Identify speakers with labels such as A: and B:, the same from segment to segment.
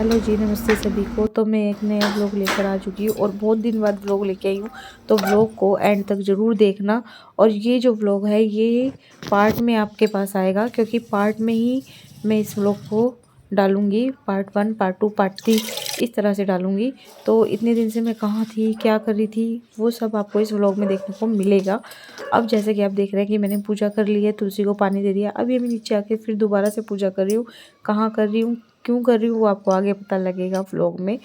A: Hello जी, नमस्ते सभी को। तो मैं एक नया व्लॉग लेकर आ चुकी हूँ और बहुत दिन बाद व्लॉग लेके आई हूँ। तो व्लॉग को एंड तक ज़रूर देखना। और ये जो व्लॉग है ये पार्ट में आपके पास आएगा, क्योंकि पार्ट में ही मैं इस व्लॉग को डालूँगी। पार्ट 1, पार्ट 2, पार्ट 3 इस तरह से डालूँगी। तो इतने दिन से मैं कहाँ थी, क्या कर रही थी, वो सब आपको इस व्लॉग में देखने को मिलेगा। अब जैसे कि आप देख रहे हैं कि मैंने पूजा कर ली है, तुलसी को पानी दे दिया। अब ये मैं नीचे आके फिर दोबारा से पूजा कर रही हूँ। कहाँ कर रही हूँ, क्यों कर रही हूँ, वो आपको आगे पता लगेगा व्लॉग में।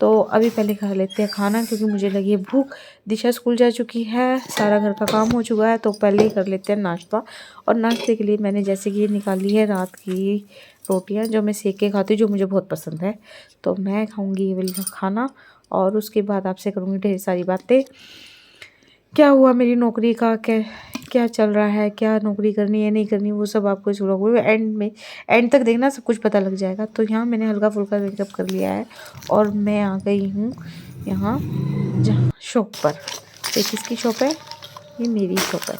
A: तो अभी पहले खा लेते हैं खाना, क्योंकि मुझे लगी है भूख। दिशा स्कूल जा चुकी है, सारा घर का काम हो चुका है, तो पहले ही कर लेते हैं नाश्ता। और नाश्ते के लिए मैंने जैसे कि ये निकाली है रात की रोटियां, जो मैं सेक के खाती हूँ, जो मुझे बहुत पसंद है। तो मैं खाऊंगी ये वाला खाना और उसके बाद आपसे करूँगी ढेर सारी बातें। क्या हुआ मेरी नौकरी का, क्या क्या चल रहा है, क्या नौकरी करनी है नहीं करनी, वो सब आपको इस व्लॉग में एंड तक देखना, सब कुछ पता लग जाएगा। तो यहाँ मैंने हल्का फुल्का मेकअप कर लिया है और मैं आ गई हूँ यहाँ जहाँ शॉप पर। ये किसकी शॉप है? ये मेरी शॉप है।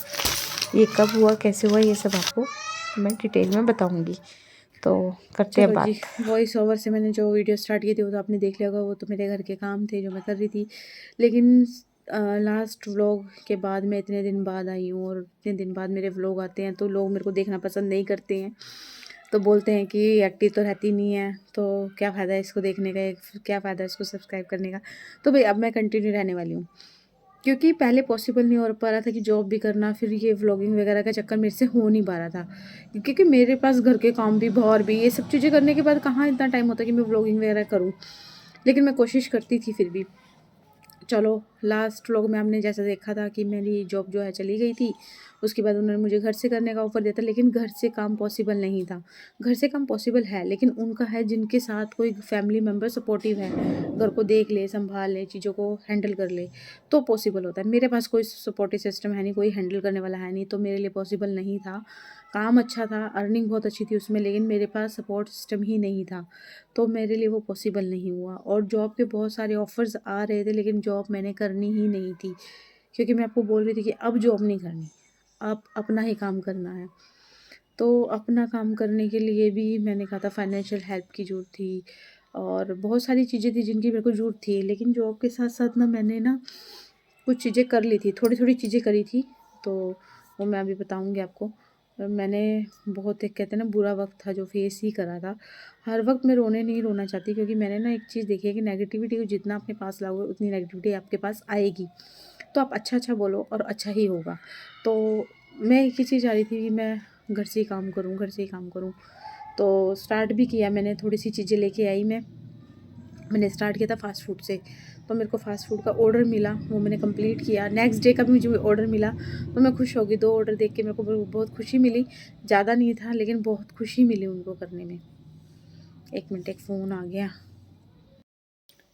A: ये कब हुआ, कैसे हुआ, ये सब आपको मैं डिटेल में बताऊँगी। तो करते हैं
B: चलो जी,
A: बात।
B: वॉइस ओवर से मैंने जो वीडियो स्टार्ट की थी वो तो आपने देख लिया होगा। वो तो मेरे घर के काम थे जो मैं कर रही थी। लेकिन लास्ट व्लॉग के बाद मैं इतने दिन बाद आई हूँ, और इतने दिन बाद मेरे व्लॉग आते हैं तो लोग मेरे को देखना पसंद नहीं करते हैं। तो बोलते हैं कि एक्टिव तो रहती नहीं है, तो क्या फ़ायदा है इसको देखने का, क्या फ़ायदा है इसको सब्सक्राइब करने का। तो भाई अब मैं कंटिन्यू रहने वाली हूँ, क्योंकि पहले पॉसिबल नहीं हो पा रहा था कि जॉब भी करना, फिर ये व्लॉगिंग वगैरह का चक्कर मेरे से हो नहीं पा रहा था। क्योंकि मेरे पास घर के काम भी, बाहर भी, ये सब चीज़ें करने के बाद कहाँ इतना टाइम होता कि मैं व्लॉगिंग वगैरह करूँ। लेकिन मैं कोशिश करती थी फिर भी। चलो, लास्ट व्लॉग में आपने जैसा देखा था कि मेरी जॉब जो है चली गई थी। उसके बाद उन्होंने मुझे घर से करने का ऑफ़र दिया था, लेकिन घर से काम पॉसिबल नहीं था। घर से काम पॉसिबल है, लेकिन उनका है जिनके साथ कोई फैमिली मेम्बर सपोर्टिव है, घर को देख ले, सँभाल ले, चीज़ों को हैंडल कर ले, तो पॉसिबल होता है। मेरे पास कोई सपोर्टिव सिस्टम है नहीं, कोई हैंडल करने वाला है नहीं, तो मेरे लिए पॉसिबल नहीं था। काम अच्छा था, अर्निंग बहुत अच्छी थी उसमें, लेकिन मेरे पास सपोर्ट सिस्टम ही नहीं था। तो मेरे लिए वो पॉसिबल नहीं हुआ। और जॉब के बहुत सारे ऑफ़र्स आ रहे थे, लेकिन जॉब मैंने करनी ही नहीं थी, क्योंकि मैं आपको बोल रही थी कि अब जॉब नहीं करनी, अब अपना ही काम करना है। तो अपना काम करने के लिए भी मैंने कहा था, फाइनेंशियल हेल्प की ज़रूरत थी और बहुत सारी चीज़ें थी जिनकी मेरे को ज़रूरत थी। लेकिन जॉब के साथ-साथ ना मैंने ना कुछ चीज़ें कर ली थी, थोड़ी-थोड़ी चीज़ें करी थी, तो वो मैं अभी बताऊँगी आपको। मैंने बहुत, एक कहते हैं ना, बुरा वक़्त था जो फ़ेस ही करा था। हर वक़्त मैं रोने नहीं रोना चाहती, क्योंकि मैंने ना एक चीज़ देखी है कि नेगेटिविटी को जितना अपने पास लाओगे उतनी नेगेटिविटी आपके पास आएगी। तो आप अच्छा-अच्छा बोलो और अच्छा ही होगा। तो मैं एक ही चीज़ चाह रही थी कि मैं घर से ही काम करूँ, घर से ही काम करूँ। तो स्टार्ट भी किया मैंने, थोड़ी-सी चीज़ें लेके आई मैं। मैंने स्टार्ट किया था फ़ास्ट फ़ूड से। तो मेरे को फ़ास्ट फ़ूड का ऑर्डर मिला, वो मैंने कंप्लीट किया। नेक्स्ट डे का भी मुझे ऑर्डर मिला, तो मैं खुश हो गई। 2 ऑर्डर देख के मेरे को बहुत खुशी मिली। ज़्यादा नहीं था, लेकिन बहुत खुशी मिली उनको करने में। 1 मिनट, एक फ़ोन आ गया।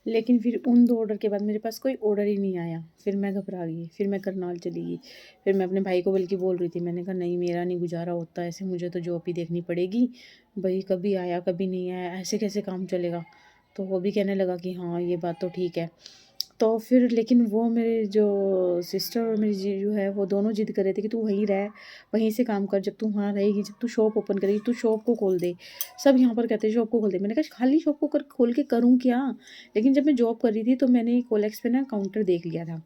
B: लेकिन फिर उन 2 ऑर्डर के बाद मेरे पास कोई ऑर्डर ही नहीं आया। फिर मैं घबरा गई, फिर मैं करनाल चली गई। फिर मैं अपने भाई को बल्कि बोल रही थी, मैंने कहा नहीं, मेरा नहीं गुज़ारा होता ऐसे, मुझे तो जॉब ही देखनी पड़ेगी। भई कभी आया कभी नहीं आया, ऐसे कैसे काम चलेगा? तो वो भी कहने लगा कि हाँ, ये बात तो ठीक है। तो फिर लेकिन वो मेरे जो सिस्टर और मेरी जीजू है, वो दोनों ज़िद कर रहे थे कि तू वहीं रह, वहीं से काम कर, जब तू वहाँ रहेगी, जब तू शॉप ओपन करेगी, तू शॉप को खोल दे। सब यहाँ पर कहते हैं शॉप को खोल दे। मैंने कहा खाली शॉप को खोल के करूँ क्या? लेकिन जब मैं जॉब कर रही थी तो मैंने OLX पे ना काउंटर देख लिया था,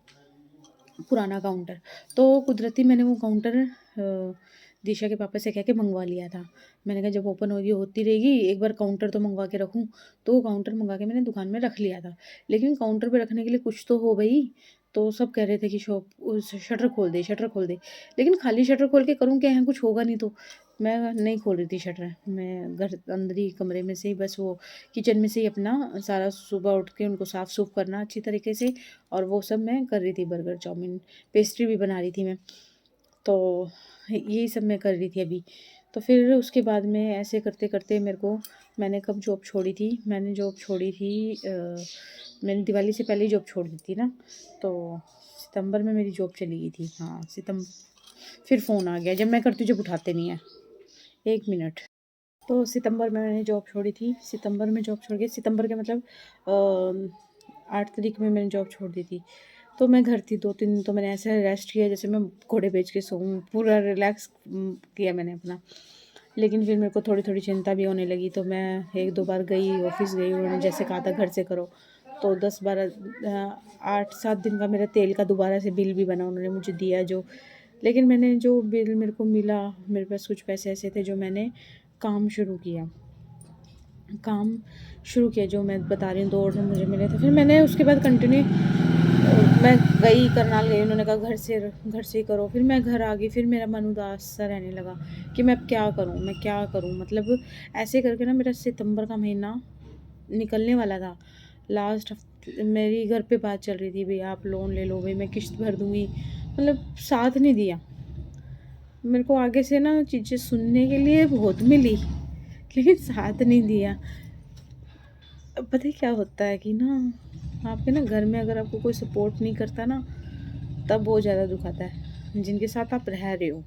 B: पुराना काउंटर। तो कुदरती मैंने वो काउंटर दिशा के पापा से कह के मँगवा लिया था। मैंने कहा जब ओपन होगी होती रहेगी, एक बार काउंटर तो मँगवा के रखूँ। तो वो काउंटर मँगा के मैंने दुकान में रख लिया था। लेकिन काउंटर पे रखने के लिए कुछ तो हो भई। तो सब कह रहे थे कि शॉप उस शटर खोल दे, शटर खोल दे। लेकिन खाली शटर खोल के करूँ क्या, यहाँ कुछ होगा नहीं तो। मैं नहीं खोल रही थी शटर। मैं घर अंदर ही कमरे में से ही बस वो किचन में से ही अपना सारा सुबह उठ के उनको साफ़-सूफ़ करना अच्छी तरीके से, और वो सब मैं कर रही थी, बर्गर, चाउमीन, पेस्ट्री भी बना रही थी मैं। तो यही सब मैं कर रही थी अभी। तो फिर उसके बाद में ऐसे करते-करते मेरे को, मैंने कब जॉब छोड़ी थी? मैंने जॉब छोड़ी थी मैंने दिवाली से पहले ही जॉब छोड़ दी थी ना, तो सितंबर में मेरी जॉब चली गई थी। हाँ, फिर फ़ोन आ गया, जब मैं करती हूँ जब उठाते नहीं हैं। 1 मिनट। तो सितंबर में मैंने जॉब छोड़ी थी। सितंबर में जॉब छोड़ के, सितंबर के मतलब 8 तारीख में मैंने जॉब छोड़ दी थी। तो मैं घर थी 2-3 दिन, तो मैंने ऐसे रेस्ट किया जैसे मैं घोड़े बेच के सोऊँ, पूरा रिलैक्स किया मैंने अपना। लेकिन फिर मेरे को थोड़ी थोड़ी चिंता भी होने लगी, तो मैं 1-2 बार गई, ऑफ़िस गई, उन्होंने जैसे कहा था घर से करो, तो 10-12 8-7 दिन का मेरा तेल का दोबारा से बिल भी बना, उन्होंने मुझे दिया जो। लेकिन मैंने जो बिल मेरे को मिला, मेरे पास कुछ पैसे ऐसे थे जो मैंने काम शुरू किया। काम शुरू किया जो मैं बता रही हूँ, 2 ऑर्डर मुझे मिले थे। फिर मैंने उसके बाद कंटिन्यू मैं गई, करनाल गई, उन्होंने कहा घर से ही करो। फिर मैं घर आ गई, फिर मेरा मन उदास सा रहने लगा कि मैं अब क्या करूँ, मैं क्या करूँ? मतलब ऐसे करके ना मेरा सितंबर का महीना निकलने वाला था। लास्ट हफ़्ते मेरी घर पे बात चल रही थी, भई आप लोन ले लो, भई मैं किश्त भर दूँगी। मतलब साथ नहीं दिया। मेरे को आगे से ना चीज़ें सुनने के लिए बहुत मिली, लेकिन साथ नहीं दिया। अब पता है क्या होता है कि ना आपके ना घर में अगर आपको कोई सपोर्ट नहीं करता ना, तब बहुत ज़्यादा दुःख आता है। जिनके साथ आप रह रहे हो,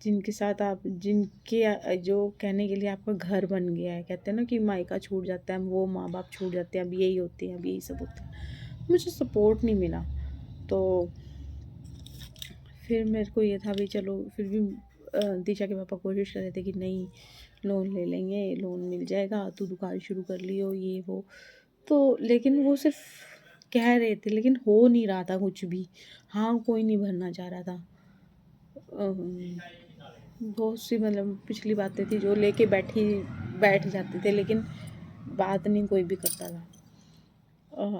B: जिनके साथ आप जिनके जो कहने के लिए आपका घर बन गया है, कहते हैं ना कि मायका छूट जाता है, वो माँ-बाप छूट जाते हैं, अब यही होते हैं, अब यही सब होता है। मुझे सपोर्ट नहीं मिला, तो फिर मेरे को ये था भई चलो फिर भी दिशा के पापा कोशिश कर रहे थे कि नहीं लोन ले लेंगे, लोन मिल जाएगा, तू दुकान शुरू कर लियो ये वो। तो लेकिन वो सिर्फ़ कह रहे थे, लेकिन हो नहीं रहा था कुछ भी। हाँ, कोई नहीं भरना चाह रहा था। बहुत सी मतलब पिछली बातें थी जो लेके बैठ जाते थे, लेकिन बात नहीं कोई भी करता था।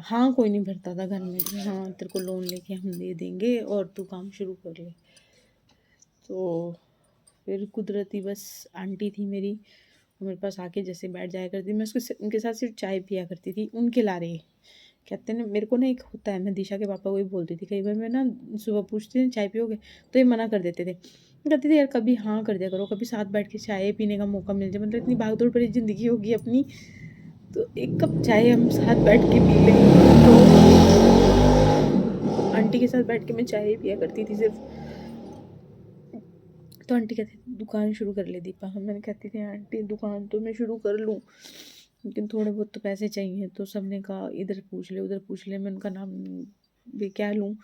B: हाँ, कोई नहीं भरता था घर में कि हाँ, तेरे को लोन लेके हम दे देंगे और तू काम शुरू कर ले। तो फिर कुदरती बस आंटी थी मेरी, वो मेरे पास आके जैसे बैठ जाया करती, मैं उनके साथ सिर्फ चाय पिया करती थी, उनके लारे। कहते हैं ना मेरे को ना एक होता है, मैं दिशा के पापा को भी बोलती थी, कई बार मैं ना सुबह पूछती थी चाय पियोगे, तो ये मना कर देते थे। कहती थी यार कभी हाँ कर दिया करो, कभी साथ बैठ के चाय पीने का मौका मिल जाए, मतलब इतनी भागदौड़ भरी ज़िंदगी होगी अपनी, तो एक कप चाय हम साथ बैठ के पी लें। तो आंटी के साथ बैठ के मैं चाय ही पिया करती थी सिर्फ। तो आंटी कहती थी दुकान शुरू कर ले दीपा, मैंने कहती थी आंटी दुकान तो मैं शुरू कर लूँ, लेकिन थोड़े बहुत तो पैसे चाहिए। तो सबने कहा इधर पूछ ले उधर पूछ ले, मैं उनका नाम भी क्या लूँ,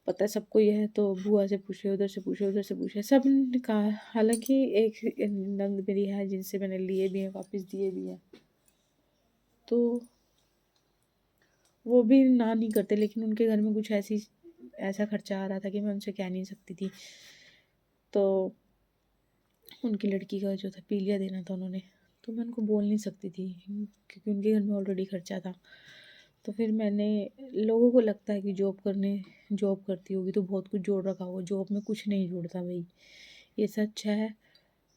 B: पता है सबको ये है, तो बुआ से पूछे, उधर से पूछे, उधर से पूछे, सब ने कहा। हालाँकि एक नंद मेरी है जिनसे मैंने लिए भी हैं, वापस दिए भी हैं, तो वो भी ना नहीं करते, लेकिन उनके घर में कुछ ऐसा खर्चा आ रहा था कि मैं उनसे कह नहीं सकती थी। तो उनकी लड़की का जो था पीलिया देना था उन्होंने, तो मैं उनको बोल नहीं सकती थी क्योंकि उनके घर में ऑलरेडी खर्चा था। तो फिर मैंने, लोगों को लगता है कि जॉब करती होगी तो बहुत कुछ जोड़ रखा होगा, जॉब में कुछ नहीं जुड़ता भाई, ये सच है।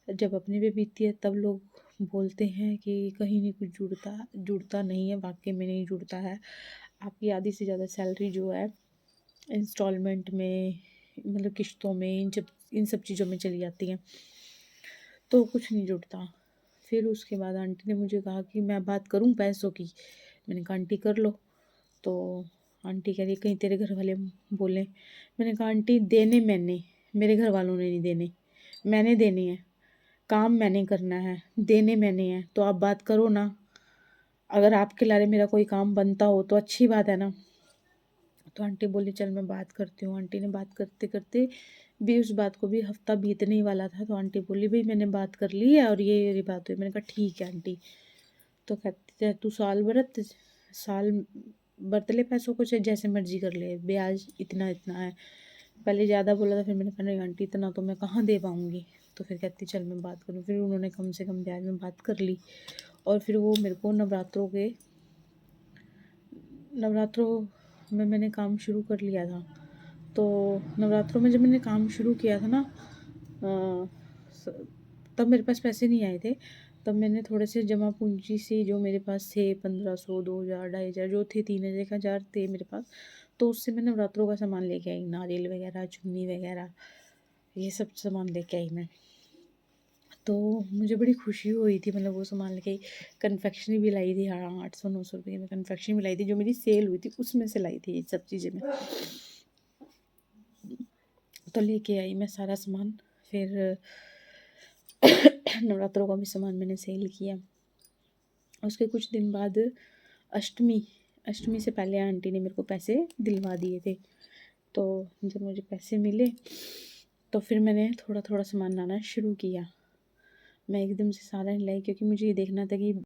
B: जब अपने पे बीतती है तब लोग बोलते हैं कि कहीं नहीं कुछ जुड़ता नहीं है, वाकई में नहीं जुड़ता है। आपकी आधी से ज़्यादा सैलरी जो है इंस्टॉलमेंट में, मतलब किश्तों में, इन सब चीज़ों में चली जाती है, तो कुछ नहीं जुड़ता। फिर उसके बाद आंटी ने मुझे कहा कि मैं बात करूं पैसों की, मैंने कहा आंटी कर लो। तो आंटी कह रही कहीं तेरे घर वाले बोले, मैंने कहा आंटी देने मैंने, मेरे घर वालों ने नहीं देने, मैंने देने हैं, काम मैंने करना है, देने मैंने हैं, तो आप बात करो ना। अगर आपके लारे मेरा कोई काम बनता हो तो अच्छी बात है ना। तो आंटी बोली चल मैं बात करती हूँ। आंटी ने बात करते करते भी, उस बात को भी हफ्ता बीतने ही वाला था, तो आंटी बोली भाई मैंने बात कर ली है और ये बात हुई। मैंने कहा ठीक है आंटी। तो कहते तू साल बरत ले पैसों को, चाहे जैसे मर्जी कर ले, ब्याज इतना इतना है। पहले ज़्यादा बोला था, फिर मैंने कहा नहीं आंटी इतना तो मैं कहाँ दे पाऊँगी। तो फिर कहती चल मैं बात करूँ, फिर उन्होंने कम से कम ब्याज में बात कर ली। और फिर वो मेरे को नवरात्रों में मैंने काम शुरू कर लिया था। तो नवरात्रों में जब मैंने काम शुरू किया था ना, तब मेरे पास पैसे नहीं आए थे। तब मैंने थोड़े से जमा पूंजी से जो मेरे पास थे, 1500, 2000, 2500 जो थे, 3000 थे मेरे पास, तो उससे मैं नवरात्रों का सामान लेके आई, नारियल वगैरह, चुन्नी वगैरह, ये सब सामान लेके आई मैं। तो मुझे बड़ी खुशी हुई थी, मतलब वो सामान लेके आई। कन्फेक्शनरी भी लाई थी, हाँ 800-900 रुपये की मैं कन्फेक्शनरी भी लाई थी, जो मेरी सेल हुई थी उसमें से लाई थी ये सब चीज़ें मैं। तो लेके आई मैं सारा सामान। फिर नवरात्रों का भी सामान मैंने सेल किया। उसके कुछ दिन बाद अष्टमी अष्टमी से पहले आंटी ने मेरे को पैसे दिलवा दिए थे। तो जब मुझे पैसे मिले तो फिर मैंने थोड़ा-थोड़ा सामान लाना शुरू किया। मैं एकदम से सारा नहीं लाई क्योंकि मुझे ये देखना था कि